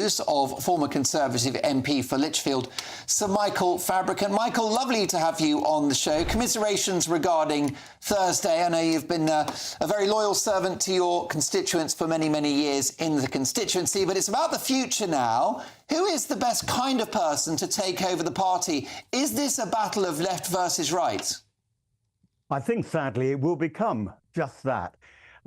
news of former Conservative MP for Lichfield, Sir Michael Fabricant. Michael, lovely to have you on the show. Commiserations regarding Thursday. I know you've been a very loyal servant to your constituents for many, many years in the constituency, but it's about the future now. Who is the best kind of person to take over the party? Is this a battle of left versus right? I think, sadly, it will become just that.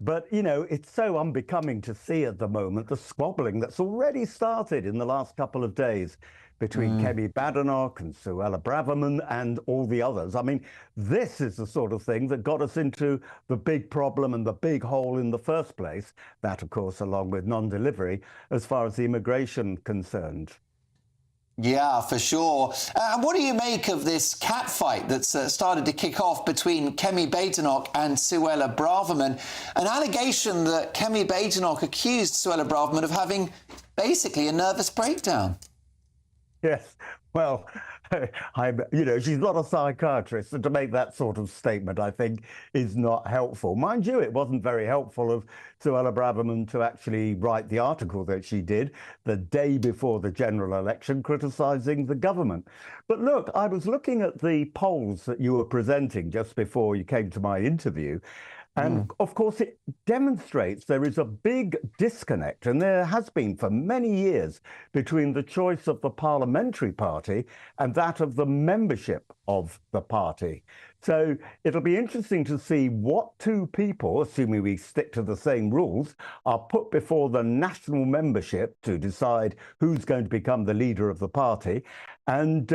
But, you know, it's so unbecoming to see at the moment the squabbling that's already started in the last couple of days between Kemi Badenoch and Suella Braverman and all the others. I mean, this is the sort of thing that got us into the big problem and the big hole in the first place. That, of course, along with non-delivery as far as the immigration concerned. Yeah, for sure. What do you make of this catfight that's started to kick off between Kemi Badenoch and Suella Braverman? An allegation that Kemi Badenoch accused Suella Braverman of having basically a nervous breakdown. Yes, well, you know, she's not a psychiatrist, and to make that sort of statement, I think, is not helpful. Mind you, it wasn't very helpful of Suella Braverman to actually write the article that she did the day before the general election, criticising the government. But look, I was looking at the polls that you were presenting just before you came to my interview, and of course, it demonstrates there is a big disconnect, and there has been for many years, between the choice of the parliamentary party and that of the membership of the party. So it'll be interesting to see what two people, assuming we stick to the same rules, are put before the national membership to decide who's going to become the leader of the party, and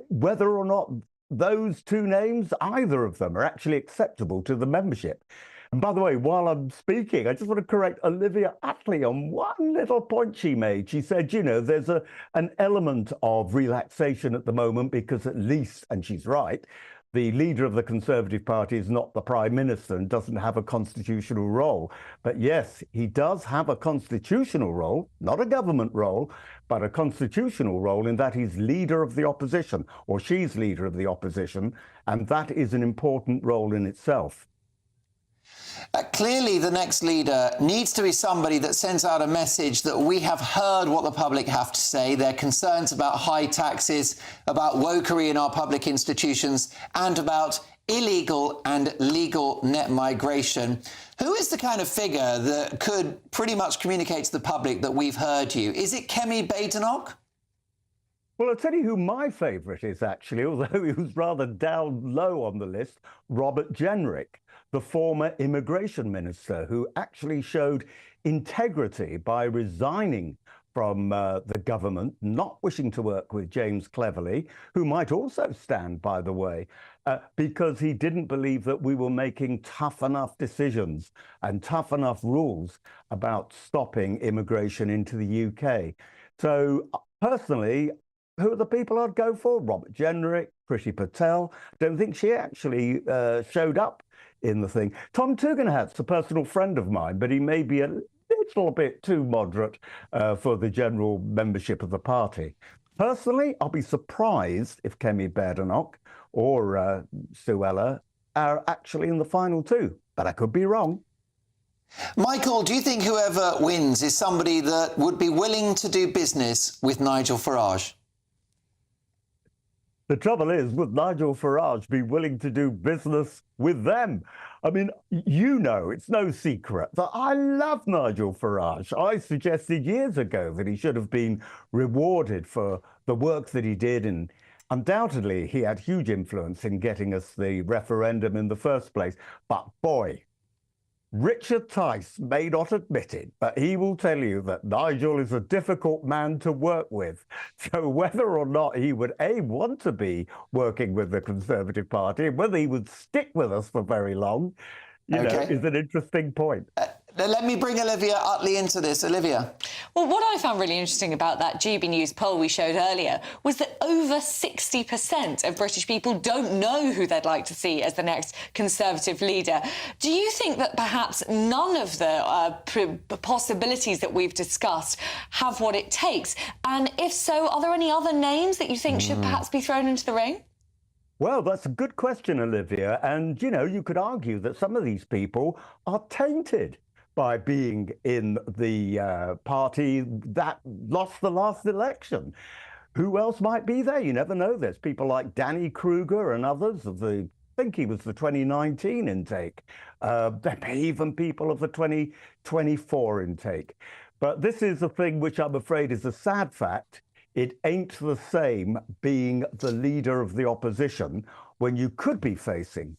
whether or not those two names, either of them, are actually acceptable to the membership. And by the way, while I'm speaking, I just want to correct Olivia Utley on one little point she made. She said, you know, there's an element of relaxation at the moment because at least, and she's right, the leader of the Conservative Party is not the Prime Minister and doesn't have a constitutional role. But yes, he does have a constitutional role, not a government role, but a constitutional role in that he's leader of the opposition, or she's leader of the opposition, and that is an important role in itself. Clearly, the next leader needs to be somebody that sends out a message that we have heard what the public have to say, their concerns about high taxes, about wokery in our public institutions, and about illegal and legal net migration. Who is the kind of figure that could pretty much communicate to the public that we've heard you? Is it Kemi Badenoch? Well, I'll tell you who my favourite is, actually, although he was rather down low on the list, Robert Jenrick, the former immigration minister, who actually showed integrity by resigning from the government, not wishing to work with James Cleverly, who might also stand, by the way, because he didn't believe that we were making tough enough decisions and tough enough rules about stopping immigration into the UK. So personally, who are the people I'd go for? Robert Jenrick, Priti Patel. Don't think she actually showed up in the thing. Tom Tugendhat's a personal friend of mine, but he may be a little bit too moderate for the general membership of the party. Personally, I'll be surprised if Kemi Badenoch or Suella are actually in the final two, but I could be wrong. Michael, do you think whoever wins is somebody that would be willing to do business with Nigel Farage? The trouble is, would Nigel Farage be willing to do business with them? I mean, you know, it's no secret that I love Nigel Farage. I suggested years ago that he should have been rewarded for the work that he did, and undoubtedly he had huge influence in getting us the referendum in the first place. But boy, Richard Tice may not admit it, but he will tell you that Nigel is a difficult man to work with. So whether or not he would, A, want to be working with the Conservative Party, and whether he would stick with us for very long, you know, is an interesting point. Let me bring Olivia Utley into this. Olivia. Well, what I found really interesting about that GB News poll we showed earlier was that over 60% of British people don't know who they'd like to see as the next Conservative leader. Do you think that perhaps none of the possibilities that we've discussed have what it takes? And if so, are there any other names that you think should perhaps be thrown into the ring? Well, that's a good question, Olivia. And, you know, you could argue that some of these people are tainted by being in the party that lost the last election. Who else might be there? You never know. There's people like Danny Kruger and others of the, I think he was the 2019 intake. There may even people of the 2024 intake. But this is a thing which I'm afraid is a sad fact. It ain't the same being the leader of the opposition when you could be facing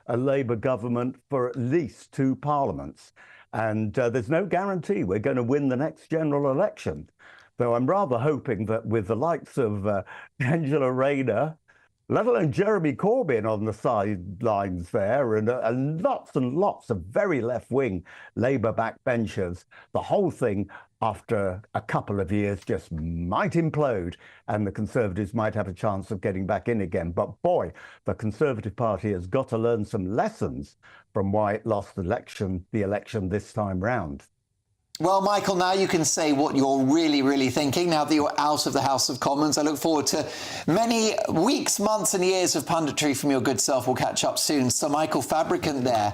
a Labour government for at least 2 parliaments. And there's no guarantee we're going to win the next general election. Though I'm rather hoping that with the likes of Angela Rayner, let alone Jeremy Corbyn on the sidelines there, and lots of very left-wing Labour backbenchers, the whole thing after a couple of years just might implode and the Conservatives might have a chance of getting back in again. But boy, the Conservative Party has got to learn some lessons from why it lost the election this time round. Well, Michael, now you can say what you're really thinking now that you're out of the House of Commons. I look forward to many weeks, months and years of punditry from your good self. We'll catch up soon. Sir Michael, fabricant there.